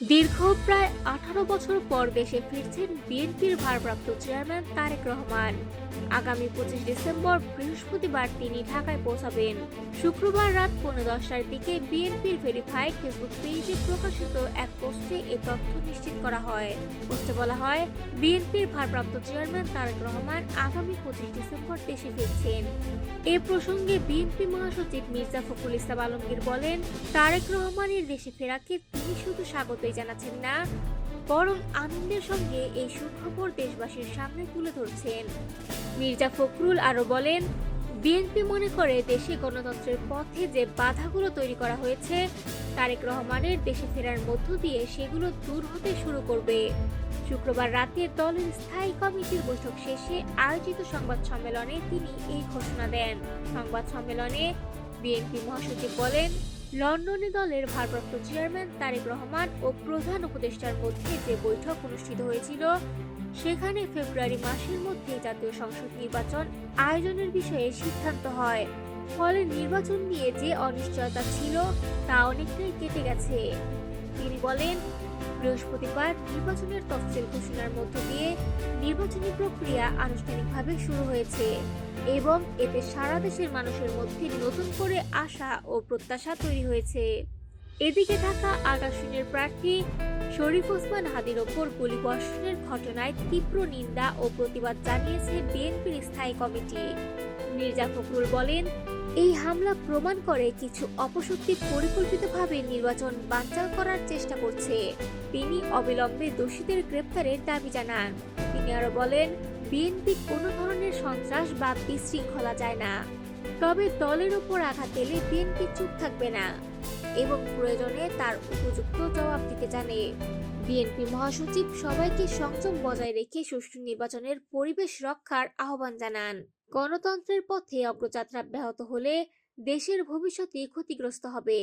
দীর্ঘ প্রায় 18 বছর পর দেশে ফিরছেন বিএনপির ভারপ্রাপ্ত চেয়ারম্যান তারেক রহমান। আগামী 25 ডিসেম্বর বৃহস্পতিবার তিনি ঢাকায় পৌঁছাবেন। শুক্রবার রাত 10:15টার দিকে বিএনপির ভেরিফাইড ফেসবুক পেজে প্রকাশিত এক পোস্টে এই তথ্য নিশ্চিত করা হয়। পোস্টে বলা হয়, বিএনপির ভারপ্রাপ্ত চেয়ারম্যান তারেক রহমান আগামী 25 ডিসেম্বর দেশে ফিরছেন। এ প্রসঙ্গে বিএনপি মহাসচিব মির্জা ফখরুল ইসলাম আলমগীর বলেন, তারেক রহমানের দেশে ফেরাকে তিনি শুধু স্বাগতই জানাচ্ছেন না, বরং আনন্দের সঙ্গে এই সুখবর দেশবাসীর সামনে তুলে ধরছেন। মির্জা ফখরুল আরও বলেন, বিএনপি মনে করে দেশে গণতন্ত্রের পথে যে বাধাগুলো তৈরি করা হয়েছে, তারেক রহমানের দেশে ফেরার মধ্য দিয়ে সেগুলো দূর হতে শুরু করবে। শুক্রবার রাতে দলের স্থায়ী কমিটির বৈঠক শেষে আয়োজিত সংবাদ সম্মেলনে তিনি এই ঘোষণা দেন। সংবাদ সম্মেলনে বিএনপি মহাসচিব বলেন, লন্ডনে দলের ভারপ্রাপ্ত চেয়ারম্যান তারেক রহমান ও প্রধান উপদেষ্টার মধ্যে যে বৈঠক অনুষ্ঠিত হয়েছিল, সেখানে ফেব্রুয়ারি মাসের মধ্যে জাতীয় সংসদ নির্বাচন আয়োজনের বিষয়ে সিদ্ধান্ত হয়। ফলে নির্বাচন নিয়ে যে অনিশ্চয়তা ছিল তা অনেকটাই কেটে গেছে। তিনি বলেন, বৃহস্পতিবার নির্বাচনের তফসিল ঘোষণার মধ্য দিয়ে নির্বাচনী প্রক্রিয়া আনুষ্ঠানিকভাবে শুরু হয়েছে এবং এতে সারা দেশের মানুষের মধ্যে নতুন করে আশা ও প্রত্যাশা তৈরি হয়েছে। এদিকে ঢাকা ৮ আসনের প্রার্থী শরীফ ওসমান হাদির ওপর গুলিবর্ষণের ঘটনায় তীব্র নিন্দা ও প্রতিবাদ জানিয়েছে বিএনপির স্থায়ী কমিটি। মির্জা ফখরুল বলেন, এই হামলা প্রমাণ করে কিছু অপশক্তি পরিকল্পিতভাবে নির্বাচন বানচাল করার চেষ্টা করছে। তিনি অবিলম্বে দোষীদের গ্রেপ্তারের দাবি জানান। তিনি আরো বলেন, বিএনপি কোনো ধরনের সন্ত্রাস বা বিশৃঙ্খলা চায় না, তবে দলের ওপর আঘাত এলে বিএনপি চুপ থাকবে না এবং প্রয়োজনে তার উপযুক্ত জবাব দিতে জানে। বিএনপি মহাসচিব সবাইকে সংযম বজায় রেখে সুষ্ঠু নির্বাচনের পরিবেশ রক্ষার আহ্বান জানান। গণতন্ত্রের পথে অগ্রযাত্রা ব্যাহত হলে দেশের ভবিষ্যৎই ক্ষতিগ্রস্ত হবে।